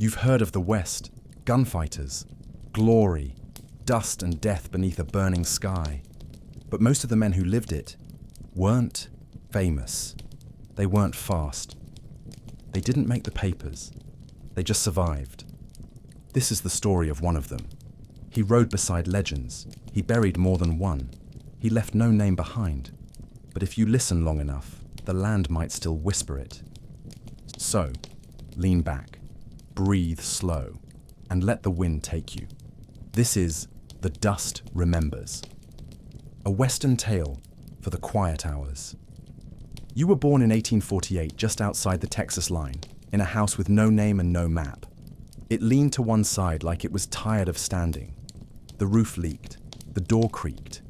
You've heard of the West, gunfighters, glory, dust and death beneath a burning sky. But most of the men who lived it weren't famous. They weren't fast. They didn't make the papers. They just survived. This is the story of one of them. He rode beside legends. He buried more than one. He left no name behind. But if you listen long enough, the land might still whisper it. So, lean back, breathe slow, and let the wind take you. This is The Dust Remembers. A Western tale for the quiet hours. You were born in 1848 just outside the Texas line, in a house with no name and no map. It leaned to one side like it was tired of standing. The roof leaked, the door creaked.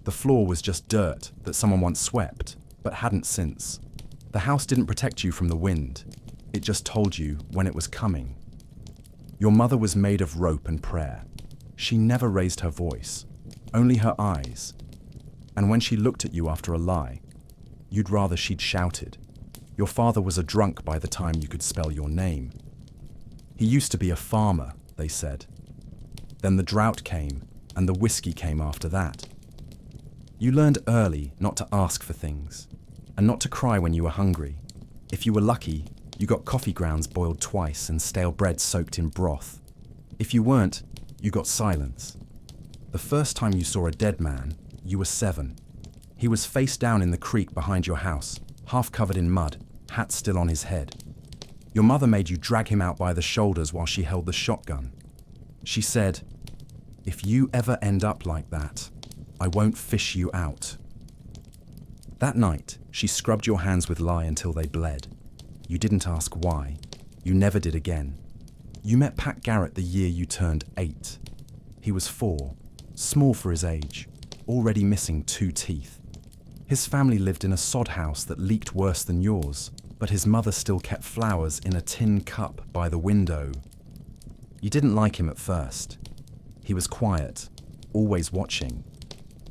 The floor was just dirt that someone once swept, but hadn't since. The house didn't protect you from the wind. It just told you when it was coming. Your mother was made of rope and prayer. She never raised her voice, only her eyes. And when she looked at you after a lie, you'd rather she'd shouted. Your father was a drunk by the time you could spell your name. He used to be a farmer, they said. Then the drought came, and the whiskey came after that. You learned early not to ask for things, and not to cry when you were hungry. If you were lucky, you got coffee grounds boiled twice and stale bread soaked in broth. If you weren't, you got silence. The first time you saw a dead man, you were 7. He was face down in the creek behind your house, half covered in mud, hat still on his head. Your mother made you drag him out by the shoulders while she held the shotgun. She said, "If you ever end up like that, I won't fish you out." That night, she scrubbed your hands with lye until they bled. You didn't ask why. You never did again. You met Pat Garrett the year you turned 8. He was 4, small for his age, already missing 2 teeth. His family lived in a sod house that leaked worse than yours, but his mother still kept flowers in a tin cup by the window. You didn't like him at first. He was quiet, always watching.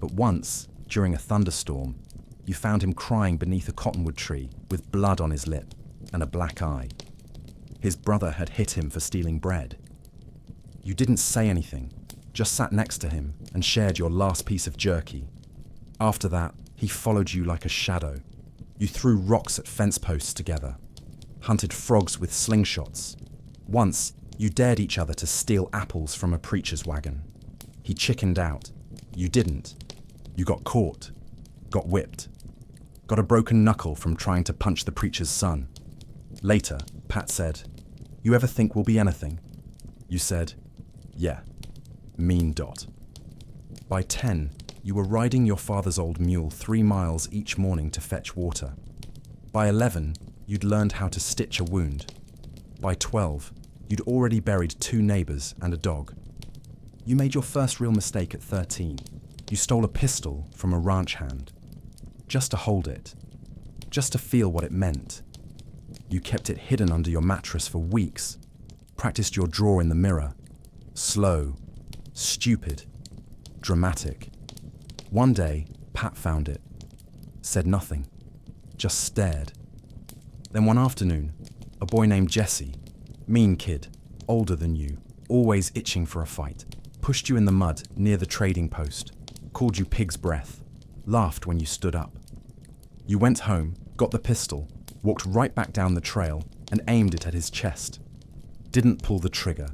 But once, during a thunderstorm, you found him crying beneath a cottonwood tree with blood on his lip and a black eye. His brother had hit him for stealing bread. You didn't say anything, just sat next to him and shared your last piece of jerky. After that, he followed you like a shadow. You threw rocks at fence posts together, hunted frogs with slingshots. Once, you dared each other to steal apples from a preacher's wagon. He chickened out. You didn't. You got caught, got whipped, got a broken knuckle from trying to punch the preacher's son. Later, Pat said, "You ever think we'll be anything?" You said, "Yeah, mean dot." By 10, you were riding your father's old mule 3 miles each morning to fetch water. By 11, you'd learned how to stitch a wound. By 12, you'd already buried 2 neighbors and a dog. You made your first real mistake at 13. You stole a pistol from a ranch hand. Just to hold it. Just to feel what it meant. You kept it hidden under your mattress for weeks. Practiced your draw in the mirror. Slow. Stupid. Dramatic. One day, Pat found it. Said nothing. Just stared. Then one afternoon, a boy named Jesse, mean kid, older than you, always itching for a fight, pushed you in the mud near the trading post, called you pig's breath, laughed when you stood up. You went home, got the pistol, walked right back down the trail and aimed it at his chest. Didn't pull the trigger,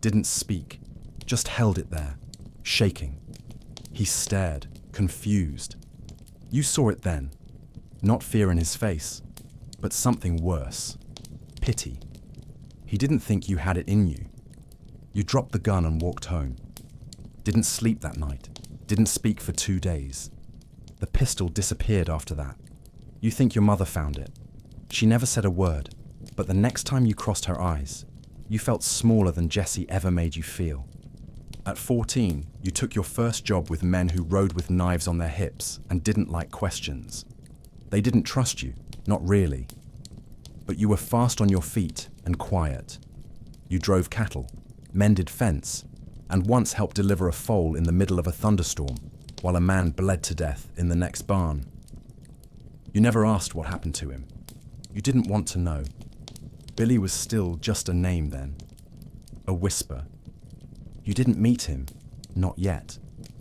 didn't speak, just held it there, shaking. He stared, confused. You saw it then, not fear in his face, but something worse, pity. He didn't think you had it in you. You dropped the gun and walked home. Didn't sleep that night, didn't speak for 2 days. The pistol disappeared after that. You think your mother found it. She never said a word, but the next time you crossed her eyes, you felt smaller than Jesse ever made you feel. At 14, you took your first job with men who rode with knives on their hips and didn't like questions. They didn't trust you, not really. But you were fast on your feet and quiet. You drove cattle, mended fence, and once helped deliver a foal in the middle of a thunderstorm while a man bled to death in the next barn. You never asked what happened to him. You didn't want to know. Billy was still just a name then. a whisper. You didn't meet him, not yet,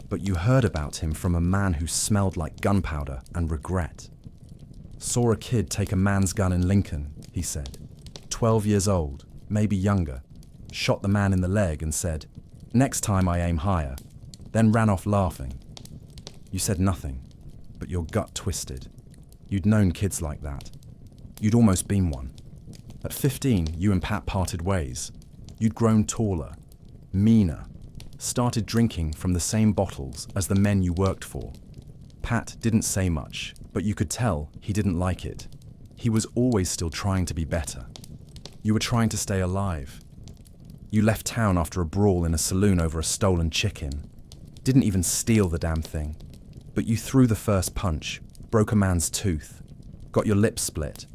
but you heard about him from a man who smelled like gunpowder and regret. Saw a kid take a man's gun in Lincoln, he said. 12 years old, maybe younger. Shot the man in the leg and said, "Next time I aim higher," then ran off laughing. You said nothing, but your gut twisted. You'd known kids like that. You'd almost been one. At 15, you and Pat parted ways. You'd grown taller, meaner, started drinking from the same bottles as the men you worked for. Pat didn't say much, but you could tell he didn't like it. He was always still trying to be better. You were trying to stay alive. You left town after a brawl in a saloon over a stolen chicken. Didn't even steal the damn thing. But you threw the first punch, broke a man's tooth, got your lip split.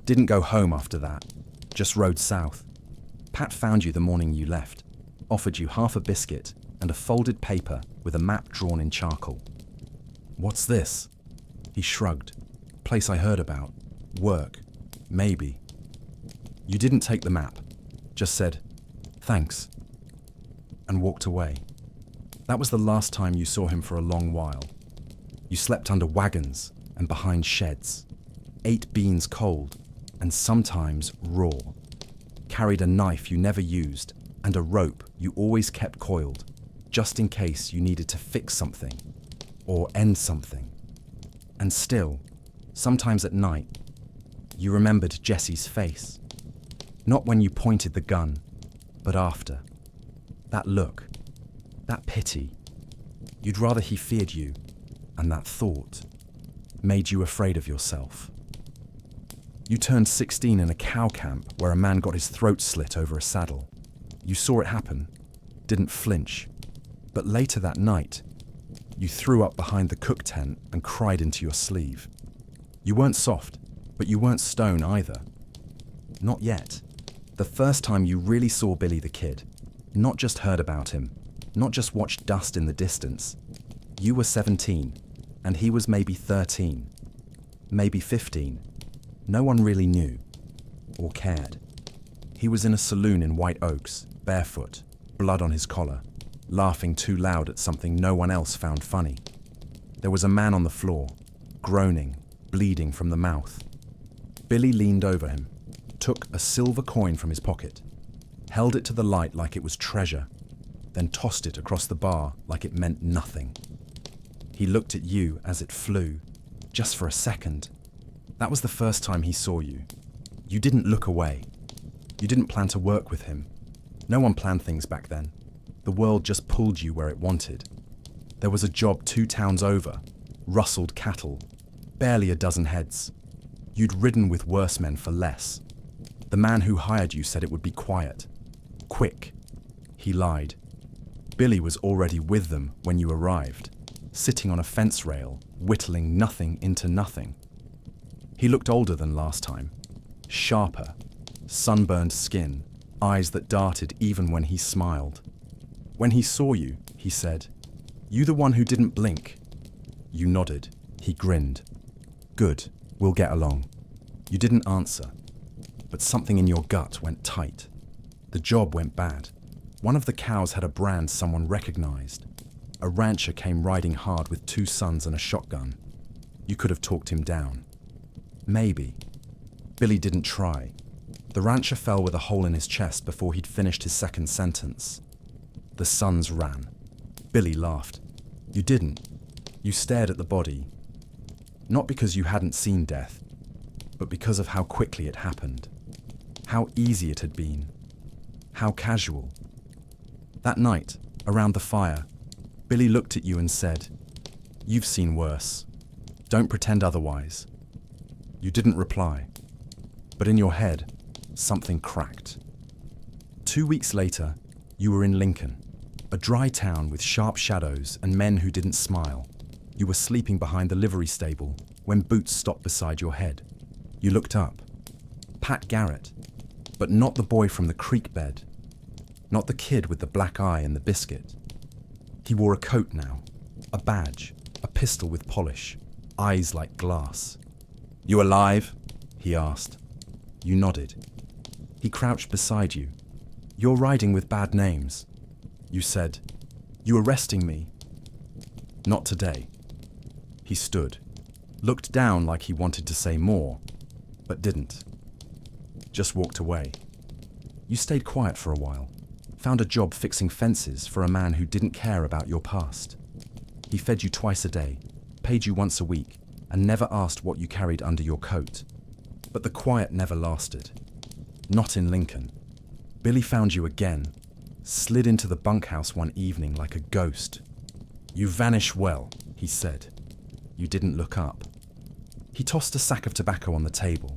Didn't go home after that, just rode south. Pat found you the morning you left, offered you half a biscuit and a folded paper with a map drawn in charcoal. "What's this?" He shrugged. "Place I heard about. Work. Maybe." You didn't take the map, just said, "Thanks," and walked away. That was the last time you saw him for a long while. You slept under wagons and behind sheds, ate beans cold and sometimes raw, carried a knife you never used and a rope you always kept coiled, just in case you needed to fix something or end something. And still, sometimes at night, you remembered Jesse's face. Not when you pointed the gun, but after. That look, that pity. You'd rather he feared you, and that thought made you afraid of yourself. You turned 16 in a cow camp where a man got his throat slit over a saddle. You saw it happen, didn't flinch. But later that night, you threw up behind the cook tent and cried into your sleeve. You weren't soft, but you weren't stone either. Not yet. The first time you really saw Billy the Kid, not just heard about him, not just watched dust in the distance. You were 17, and he was maybe 13, maybe 15. No one really knew, or cared. He was in a saloon in White Oaks, barefoot, blood on his collar, laughing too loud at something no one else found funny. There was a man on the floor, groaning, bleeding from the mouth. Billy leaned over him, took a silver coin from his pocket, held it to the light like it was treasure, then tossed it across the bar like it meant nothing. He looked at you as it flew, just for a second. That was the first time he saw you. You didn't look away. You didn't plan to work with him. No one planned things back then. The world just pulled you where it wanted. There was a job 2 towns over, rustled cattle, barely a dozen heads. You'd ridden with worse men for less. The man who hired you said it would be quiet. Quick. He lied. Billy was already with them when you arrived, sitting on a fence rail, whittling nothing into nothing. He looked older than last time, sharper, sunburned skin, eyes that darted even when he smiled. When he saw you, he said, "You the one who didn't blink?" You nodded. He grinned. "Good, we'll get along." You didn't answer, but something in your gut went tight. The job went bad. One of the cows had a brand someone recognized. A rancher came riding hard with 2 sons and a shotgun. You could have talked him down. Maybe. Billy didn't try. The rancher fell with a hole in his chest before he'd finished his second sentence. The sons ran. Billy laughed. You didn't. You stared at the body. Not because you hadn't seen death, but because of how quickly it happened. How easy it had been. How casual. That night, around the fire, Billy looked at you and said, "You've seen worse. Don't pretend otherwise." You didn't reply, but in your head, something cracked. 2 weeks later, you were in Lincoln, a dry town with sharp shadows and men who didn't smile. You were sleeping behind the livery stable when Boots stopped beside your head. You looked up. Pat Garrett, but not the boy from the creek bed. Not the kid with the black eye and the biscuit. He wore a coat now, a badge, a pistol with polish, eyes like glass. "You alive?" he asked. You nodded. He crouched beside you, "You're riding with bad names." You said, "You arresting me?" "Not today." He stood, looked down like he wanted to say more, but didn't. Just walked away. You stayed quiet for a while, found a job fixing fences for a man who didn't care about your past. He fed you twice a day, paid you once a week, and never asked what you carried under your coat. But the quiet never lasted. Not in Lincoln. Billy found you again, slid into the bunkhouse one evening like a ghost. "You vanish well," he said. You didn't look up. He tossed a sack of tobacco on the table.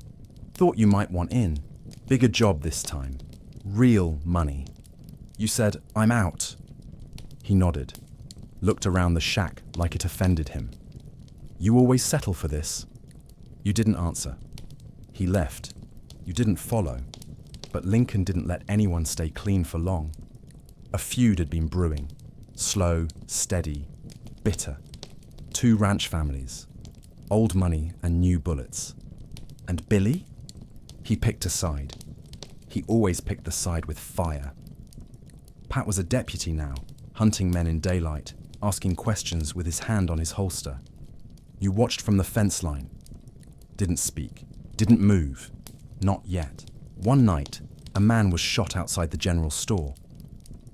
"Thought you might want in. Bigger job this time. Real money." You said, "I'm out." He nodded, looked around the shack like it offended him. "You always settle for this?" You didn't answer. He left. You didn't follow. But Lincoln didn't let anyone stay clean for long. A feud had been brewing. Slow, steady, bitter. 2 ranch families. Old money and new bullets. And Billy? He picked a side. He always picked the side with fire. Pat was a deputy now, hunting men in daylight, asking questions with his hand on his holster. You watched from the fence line. Didn't speak. Didn't move. Not yet. One night, a man was shot outside the general store.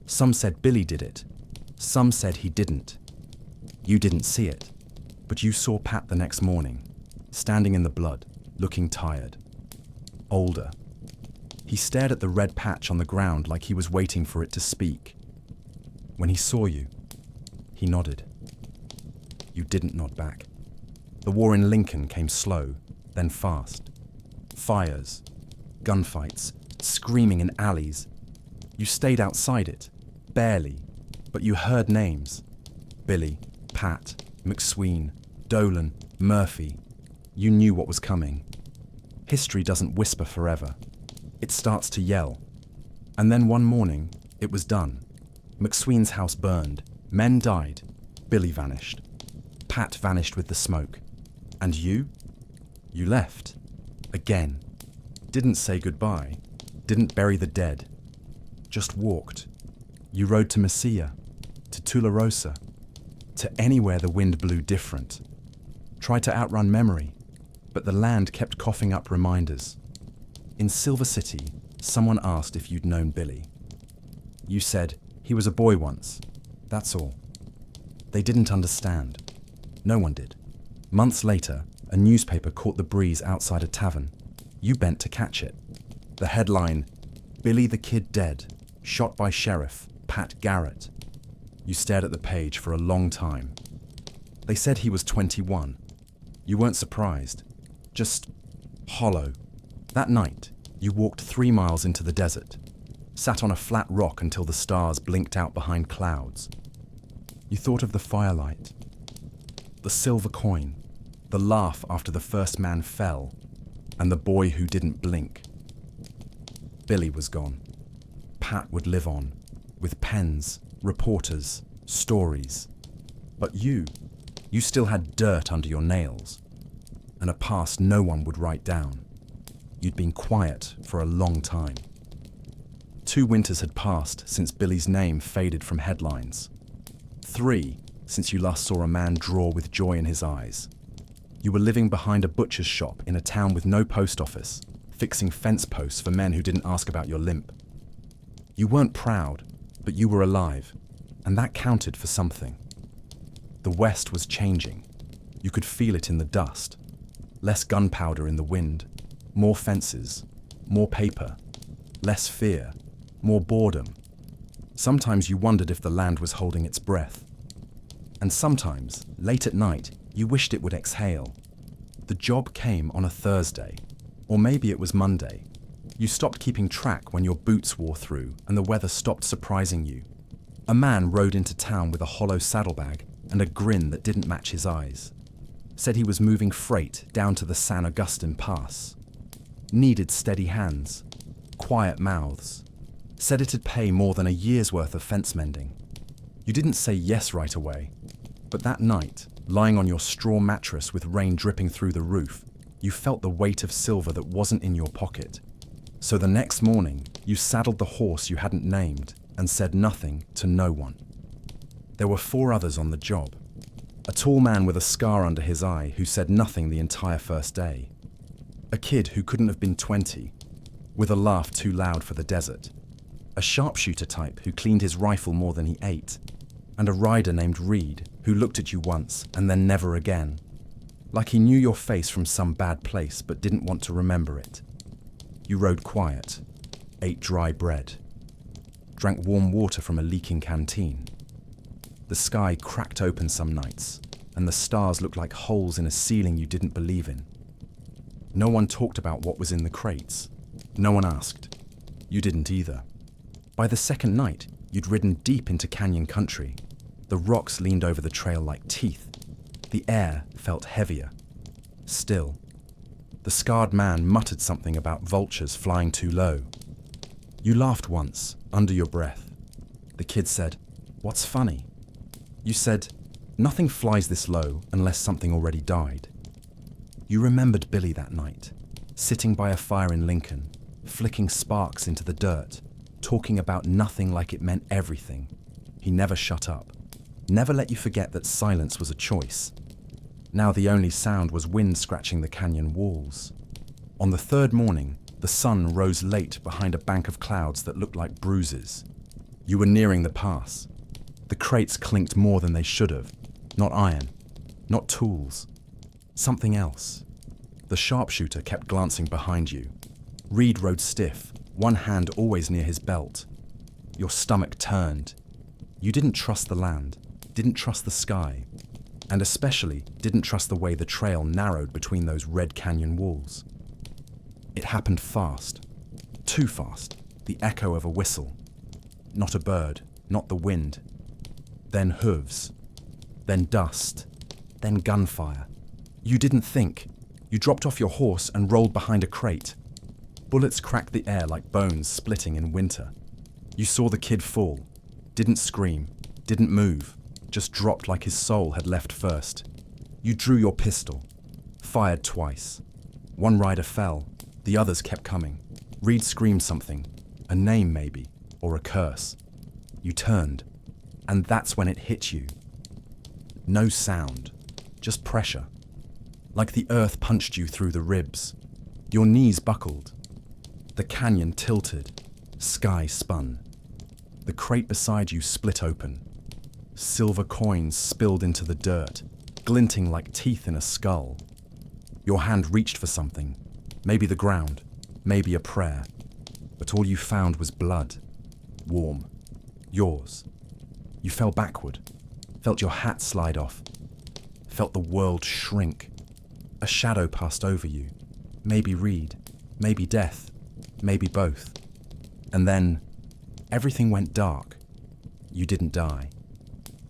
Some said Billy did it. Some said he didn't. You didn't see it, but you saw Pat the next morning, standing in the blood, looking tired. Older. He stared at the red patch on the ground like he was waiting for it to speak. When he saw you, he nodded. You didn't nod back. The war in Lincoln came slow, then fast. Fires, gunfights, screaming in alleys. You stayed outside it, barely, but you heard names. Billy, Pat, McSween, Dolan, Murphy. You knew what was coming. History doesn't whisper forever. It starts to yell. And then one morning, it was done. McSween's house burned. Men died. Billy vanished. Pat vanished with the smoke. And you? You left. Again. Didn't say goodbye. Didn't bury the dead. Just walked. You rode to Mesilla, to Tularosa, to anywhere the wind blew different. Tried to outrun memory, but the land kept coughing up reminders. In Silver City, someone asked if you'd known Billy. You said, he was a boy once. That's all. They didn't understand. No one did. Months later, a newspaper caught the breeze outside a tavern. You bent to catch it. The headline, "Billy the Kid Dead, Shot by Sheriff, Pat Garrett." You stared at the page for a long time. They said he was 21. You weren't surprised. Just hollow. That night, you walked 3 miles into the desert, sat on a flat rock until the stars blinked out behind clouds. You thought of the firelight, the silver coin, the laugh after the first man fell, and the boy who didn't blink. Billy was gone. Pat would live on, with pens, reporters, stories. But you still had dirt under your nails, and a past no one would write down. You'd been quiet for a long time. 2 winters had passed since Billy's name faded from headlines. 3 since you last saw a man draw with joy in his eyes. You were living behind a butcher's shop in a town with no post office, fixing fence posts for men who didn't ask about your limp. You weren't proud, but you were alive, and that counted for something. The West was changing. You could feel it in the dust. Less gunpowder in the wind, more fences, more paper, less fear, more boredom. Sometimes you wondered if the land was holding its breath. And sometimes, late at night, you wished it would exhale. The job came on a Thursday, or maybe it was Monday. You stopped keeping track when your boots wore through and the weather stopped surprising you. A man rode into town with a hollow saddlebag and a grin that didn't match his eyes. Said he was moving freight down to the San Agustin Pass. Needed steady hands, quiet mouths. Said it'd pay more than a year's worth of fence mending. You didn't say yes right away, but that night, lying on your straw mattress with rain dripping through the roof, you felt the weight of silver that wasn't in your pocket. So the next morning, you saddled the horse you hadn't named and said nothing to no one. There were 4 others on the job. A tall man with a scar under his eye who said nothing the entire first day. A kid who couldn't have been 20, with a laugh too loud for the desert. A sharpshooter type who cleaned his rifle more than he ate. And a rider named Reed who looked at you once and then never again. Like he knew your face from some bad place but didn't want to remember it. You rode quiet, ate dry bread, drank warm water from a leaking canteen. The sky cracked open some nights, and the stars looked like holes in a ceiling you didn't believe in. No one talked about what was in the crates. No one asked. You didn't either. By the second night, you'd ridden deep into canyon country. The rocks leaned over the trail like teeth. The air felt heavier. Still. The scarred man muttered something about vultures flying too low. You laughed once, under your breath. The kid said, "What's funny?" You said, "Nothing flies this low unless something already died." You remembered Billy that night, sitting by a fire in Lincoln, flicking sparks into the dirt, talking about nothing like it meant everything. He never shut up, never let you forget that silence was a choice. Now the only sound was wind scratching the canyon walls. On the 3rd morning, the sun rose late behind a bank of clouds that looked like bruises. You were nearing the pass. The crates clinked more than they should have. Not iron, not tools. Something else. The sharpshooter kept glancing behind you. Reed rode stiff, one hand always near his belt. Your stomach turned. You didn't trust the land, didn't trust the sky, and especially didn't trust the way the trail narrowed between those red canyon walls. It happened fast. Too fast. The echo of a whistle. Not a bird, not the wind. Then hooves. Then dust. Then gunfire. You didn't think. You dropped off your horse and rolled behind a crate. Bullets cracked the air like bones splitting in winter. You saw the kid fall. Didn't scream. Didn't move. Just dropped like his soul had left first. You drew your pistol. Fired twice. One rider fell. The others kept coming. Reed screamed something. A name maybe. Or a curse. You turned. And that's when it hit you. No sound. Just pressure. Like the earth punched you through the ribs. Your knees buckled. The canyon tilted. Sky spun. The crate beside you split open. Silver coins spilled into the dirt, glinting like teeth in a skull. Your hand reached for something. Maybe the ground. Maybe a prayer. But all you found was blood. Warm. Yours. You fell backward. Felt your hat slide off. Felt the world shrink. A shadow passed over you. Maybe Reed. Maybe death. Maybe both. And then, everything went dark. You didn't die.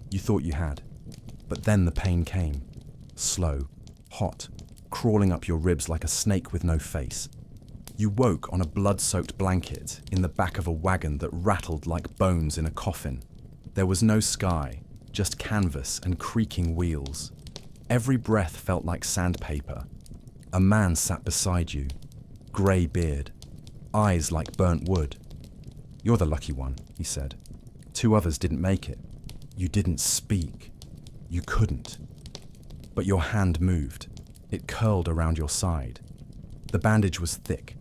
You thought you had. But then the pain came. Slow. Hot. Crawling up your ribs like a snake with no face. You woke on a blood-soaked blanket in the back of a wagon that rattled like bones in a coffin. There was no sky, just canvas and creaking wheels. Every breath felt like sandpaper. A man sat beside you, grey beard, eyes like burnt wood. "You're the lucky one," he said. 2 others didn't make it. You didn't speak. You couldn't. But your hand moved. It curled around your side. The bandage was thick,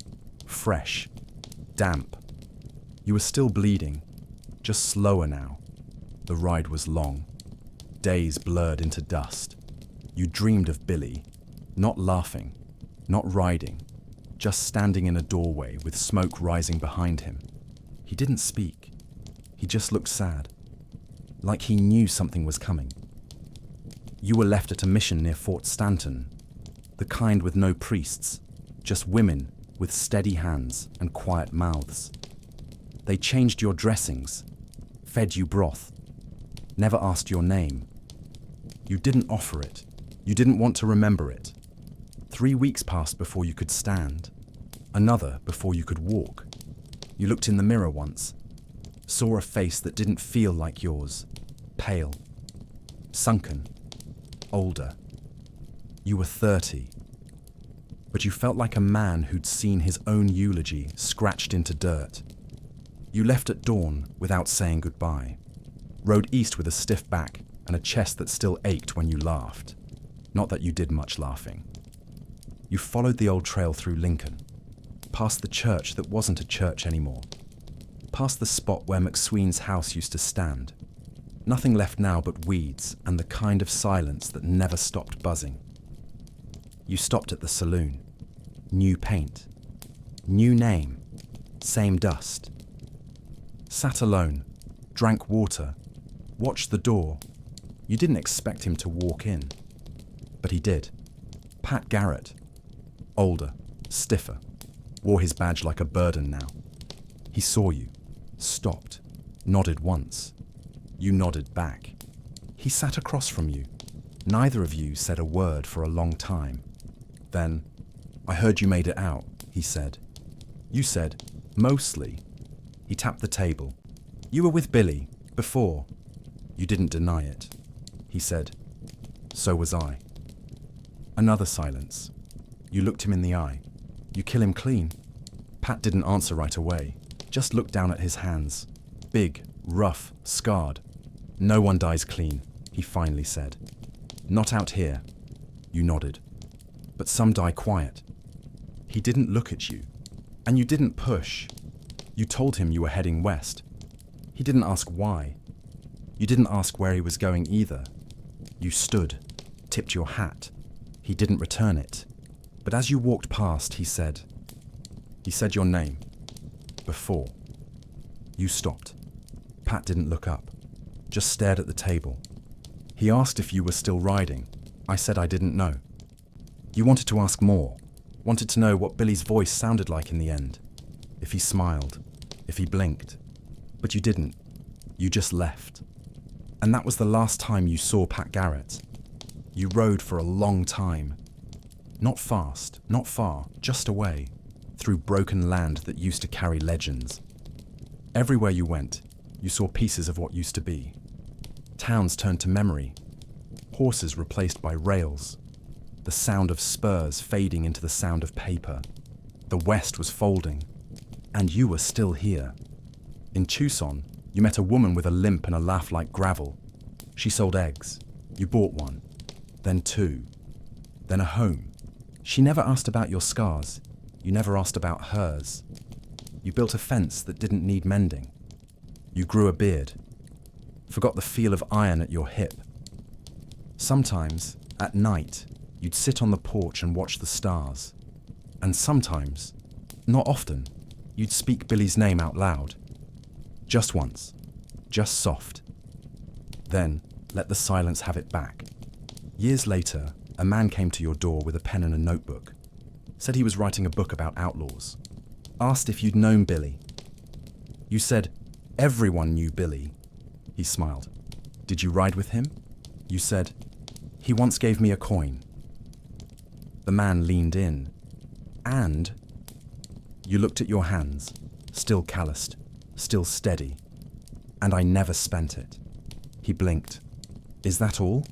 fresh, damp. You were still bleeding, just slower now. The ride was long. Days blurred into dust. You dreamed of Billy, not laughing, not riding, just standing in a doorway with smoke rising behind him. He didn't speak. He just looked sad, like he knew something was coming. You were left at a mission near Fort Stanton, the kind with no priests, just women with steady hands and quiet mouths. They changed your dressings, fed you broth, never asked your name. You didn't offer it. You didn't want to remember it. 3 weeks passed before you could stand. Another before you could walk. You looked in the mirror once, saw a face that didn't feel like yours, pale, sunken, older. You were 30. but you felt like a man who'd seen his own eulogy scratched into dirt. You left at dawn without saying goodbye, rode east with a stiff back and a chest that still ached when you laughed. Not that you did much laughing. You followed the old trail through Lincoln, past the church that wasn't a church anymore, past the spot where McSween's house used to stand. Nothing left now but weeds and the kind of silence that never stopped buzzing. You stopped at the saloon. New paint. New name. Same dust. Sat alone. Drank water. Watched the door. You didn't expect him to walk in. But he did. Pat Garrett. Older. Stiffer. Wore his badge like a burden now. He saw you. Stopped. Nodded once. You nodded back. He sat across from you. Neither of you said a word for a long time. Then, "I heard you made it out," he said. You said, "Mostly." He tapped the table. "You were with Billy, before." You didn't deny it. He said, "So was I." Another silence. You looked him in the eye. "You kill him clean?" Pat didn't answer right away, just looked down at his hands. Big, rough, scarred. "No one dies clean," he finally said. "Not out here." You nodded. "But some die quiet." He didn't look at you, and you didn't push. You told him you were heading west. He didn't ask why. You didn't ask where he was going either. You stood, tipped your hat. He didn't return it. But as you walked past, he said your name. Before. You stopped. Pat didn't look up, just stared at the table. He asked if you were still riding. I said I didn't know. You wanted to ask more, wanted to know what Billy's voice sounded like in the end, if he smiled, if he blinked. But you didn't. You just left. And that was the last time you saw Pat Garrett. You rode for a long time. Not fast, not far, just away, through broken land that used to carry legends. Everywhere you went, you saw pieces of what used to be. Towns turned to memory. Horses replaced by rails. The sound of spurs fading into the sound of paper. The West was folding. And you were still here. In Tucson, you met a woman with a limp and a laugh like gravel. She sold eggs. You bought one. Then two. Then a home. She never asked about your scars. You never asked about hers. You built a fence that didn't need mending. You grew a beard. Forgot the feel of iron at your hip. Sometimes, at night, you'd sit on the porch and watch the stars. And sometimes, not often, you'd speak Billy's name out loud. Just once. Just soft. Then, let the silence have it back. Years later, a man came to your door with a pen and a notebook. Said he was writing a book about outlaws. Asked if you'd known Billy. You said, "Everyone knew Billy." He smiled. "Did you ride with him?" You said, "He once gave me a coin." The man leaned in. And you looked at your hands, still calloused, still steady. "And I never spent it." He blinked. "Is that all?"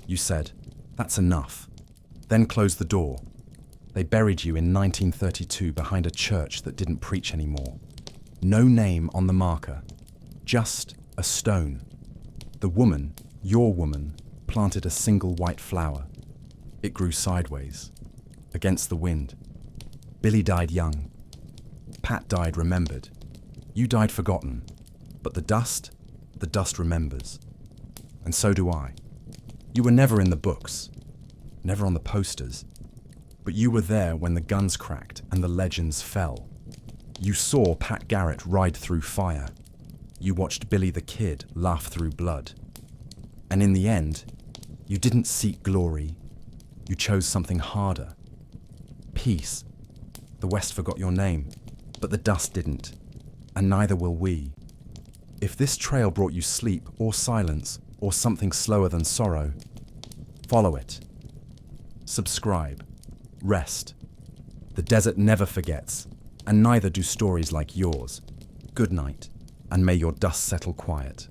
You said, "That's enough." Then closed the door. They buried you in 1932 behind a church that didn't preach anymore. No name on the marker, just a stone. The woman, your woman, planted a single white flower. It grew sideways, against the wind. Billy died young. Pat died remembered. You died forgotten. But the dust remembers. And so do I. You were never in the books, never on the posters. But you were there when the guns cracked and the legends fell. You saw Pat Garrett ride through fire. You watched Billy the Kid laugh through blood. And in the end, you didn't seek glory. You chose something harder. Peace. The West forgot your name, but the dust didn't. And neither will we. If this trail brought you sleep or silence or something slower than sorrow, follow it. Subscribe. Rest. The desert never forgets, and neither do stories like yours. Good night, and may your dust settle quiet.